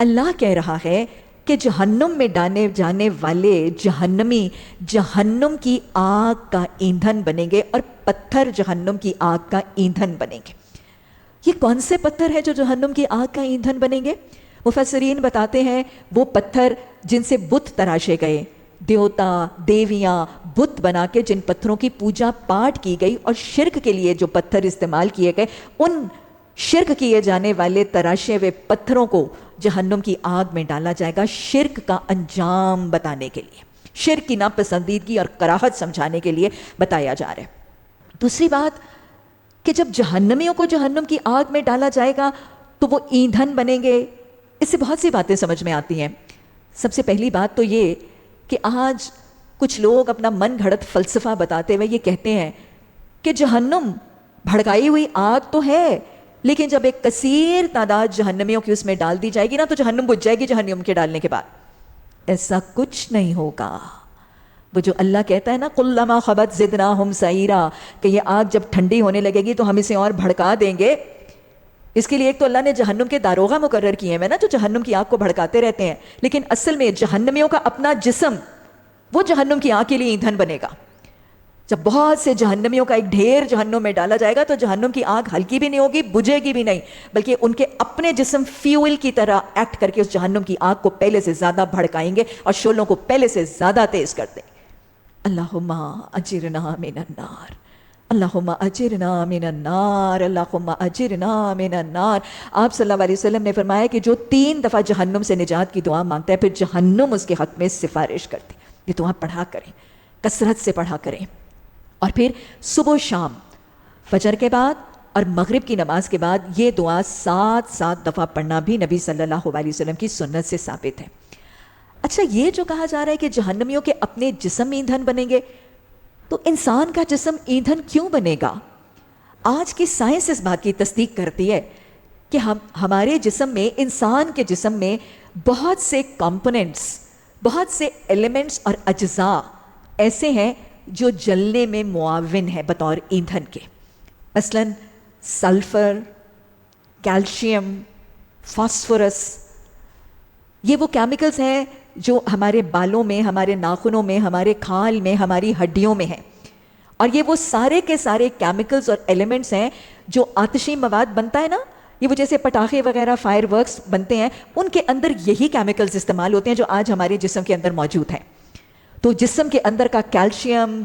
اللہ کہہ رہا ہے کہ جہنم میں ڈالے جانے والے جہنمی جہنم کی آگ کا ایندھن بنیں گے اور پتھر جہنم کی آگ کا ایندھن بنیں گے۔ یہ کون سے پتھر ہیں جو جہنم کی آگ کا ایندھن بنیں گے؟ مفسرین بتاتے ہیں وہ پتھر جن سے بت تراشے گئے، دیوتا دیویاں بت بنا کے جن پتھروں کی پوجا پاٹ کی گئی اور شرک کے لیے جو پتھر استعمال کیے گئے، ان شرک کیے جانے والے تراشے ہوئے پتھروں کو جہنم کی آگ میں ڈالا جائے گا، شرک کا انجام بتانے کے لیے، شرک کی ناپسندیدگی اور کراہت سمجھانے کے لیے بتایا جا رہا ہے۔ دوسری بات کہ جب جہنمیوں کو جہنم کی آگ میں ڈالا جائے گا تو وہ ایندھن بنیں گے۔ اس سے بہت سی باتیں سمجھ میں آتی ہیں۔ سب سے پہلی بات تو یہ کہ آج کچھ لوگ اپنا من گھڑت فلسفہ بتاتے ہوئے یہ کہتے ہیں کہ جہنم بھڑکائی ہوئی آگ تو ہے، لیکن جب ایک کثیر تعداد جہنمیوں کی اس میں ڈال دی جائے گی نا تو جہنم بجھ جائے گی جہنم کے ڈالنے کے بعد۔ ایسا کچھ نہیں ہوگا۔ وہ جو اللہ کہتا ہے نا کلما خبت زدناہم سعیرا، کہ یہ آگ جب ٹھنڈی ہونے لگے گی تو ہم اسے اور بھڑکا دیں گے۔ اس کے لیے ایک تو اللہ نے جہنم کے داروغہ مقرر کیے ہیں نا جو جہنم کی آگ کو بھڑکاتے رہتے ہیں، لیکن اصل میں جہنمیوں کا اپنا جسم وہ جہنم کی آگ کے لیے ایندھن بنے گا۔ جب بہت سے جہنمیوں کا ایک ڈھیر جہنم میں ڈالا جائے گا تو جہنم کی آگ ہلکی بھی نہیں ہوگی، بجھے گی بھی نہیں، بلکہ ان کے اپنے جسم فیول کی طرح ایکٹ کر کے اس جہنم کی آگ کو پہلے سے زیادہ بھڑکائیں گے اور شعلوں کو پہلے سے زیادہ تیز کر دیں گے۔ اللہم اجرنا من النار، اللہم اجرنا من النار، اللہم اجرنا من النار۔ آپ صلی اللہ علیہ وسلم نے فرمایا کہ جو 3 دفعہ جہنم سے نجات کی دعا مانگتا ہے پھر جہنم اس کے حق میں سفارش کرتی۔ یہ دعا پڑھا کریں، کثرت سے پڑھا کریں، اور پھر صبح و شام فجر کے بعد اور مغرب کی نماز کے بعد یہ دعا 7 دفعہ پڑھنا بھی نبی صلی اللہ علیہ وسلم کی سنت سے ثابت ہے۔ اچھا، یہ جو کہا جا رہا ہے کہ جہنمیوں کے اپنے جسم ایندھن بنیں گے، تو انسان کا جسم ایندھن کیوں بنے گا؟ آج کی سائنس اس بات کی تصدیق کرتی ہے کہ ہمارے جسم میں، انسان کے جسم میں بہت سے کمپوننٹس، بہت سے ایلیمنٹس اور اجزاء ایسے ہیں جو جلنے میں معاون ہے بطور ایندھن کے۔ مثلاً سلفر، کیلشیم، فاسفورس، یہ وہ کیمیکلز ہیں جو ہمارے بالوں میں، ہمارے ناخنوں میں، ہمارے کھال میں، ہماری ہڈیوں میں ہیں، اور یہ وہ سارے کے سارے کیمیکلز اور ایلیمنٹس ہیں جو آتشی مواد بنتا ہے نا، یہ وہ جیسے پٹاخے وغیرہ فائر ورکس بنتے ہیں، ان کے اندر یہی کیمیکلز استعمال ہوتے ہیں جو آج ہمارے جسم کے اندر موجود ہیں۔ تو جسم کے اندر کا کیلشیم،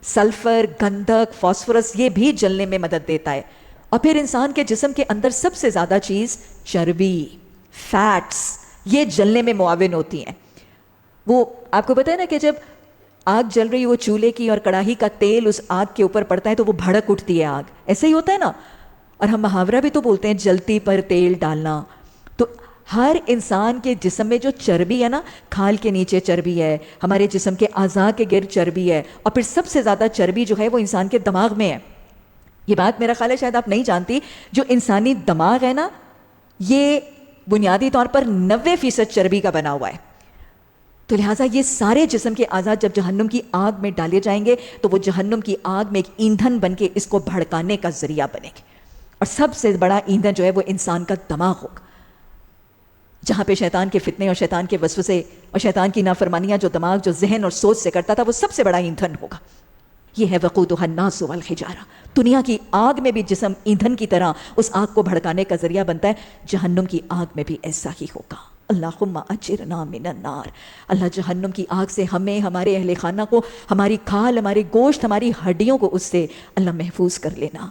سلفر، گندھک، فاسفورس یہ بھی جلنے میں مدد دیتا ہے۔ اور پھر انسان کے جسم کے اندر سب سے زیادہ چیز چربی، فیٹس، یہ جلنے میں معاون ہوتی ہیں۔ وہ آپ کو پتہ ہے نا کہ جب آگ جل رہی وہ چولہے کی اور کڑاہی کا تیل اس آگ کے اوپر پڑتا ہے تو وہ بھڑک اٹھتی ہے آگ، ایسے ہی ہوتا ہے نا۔ اور ہم محاورہ بھی تو بولتے ہیں جلتی پر تیل ڈالنا۔ تو ہر انسان کے جسم میں جو چربی ہے نا، کھال کے نیچے چربی ہے، ہمارے جسم کے اعضاء کے گرد چربی ہے، اور پھر سب سے زیادہ چربی جو ہے وہ انسان کے دماغ میں ہے۔ یہ بات میرا خیال ہے شاید آپ نہیں جانتی، جو انسانی دماغ ہے نا یہ بنیادی طور پر 90% چربی کا بنا ہوا ہے۔ تو لہٰذا یہ سارے جسم کے اعضاء جب جہنم کی آگ میں ڈالے جائیں گے تو وہ جہنم کی آگ میں ایک ایندھن بن کے اس کو بھڑکانے کا ذریعہ بنے گے، اور سب سے بڑا ایندھن جو ہے وہ انسان کا دماغ ہوگا، جہاں پہ شیطان کے فتنے اور شیطان کے وسوسے اور شیطان کی نافرمانیاں جو دماغ جو ذہن اور سوچ سے کرتا تھا وہ سب سے بڑا ایندھن ہوگا۔ یہ ہے وقودها الناس والحجارہ۔ دنیا کی آگ میں بھی جسم ایندھن کی طرح اس آگ کو بھڑکانے کا ذریعہ بنتا ہے، جہنم کی آگ میں بھی ایسا ہی ہوگا۔ اللہم اجرنا من النار۔ اللہ جہنم کی آگ سے ہمیں، ہمارے اہل خانہ کو، ہماری کھال، ہمارے گوشت، ہماری ہڈیوں کو اس سے اللہ محفوظ کر لینا۔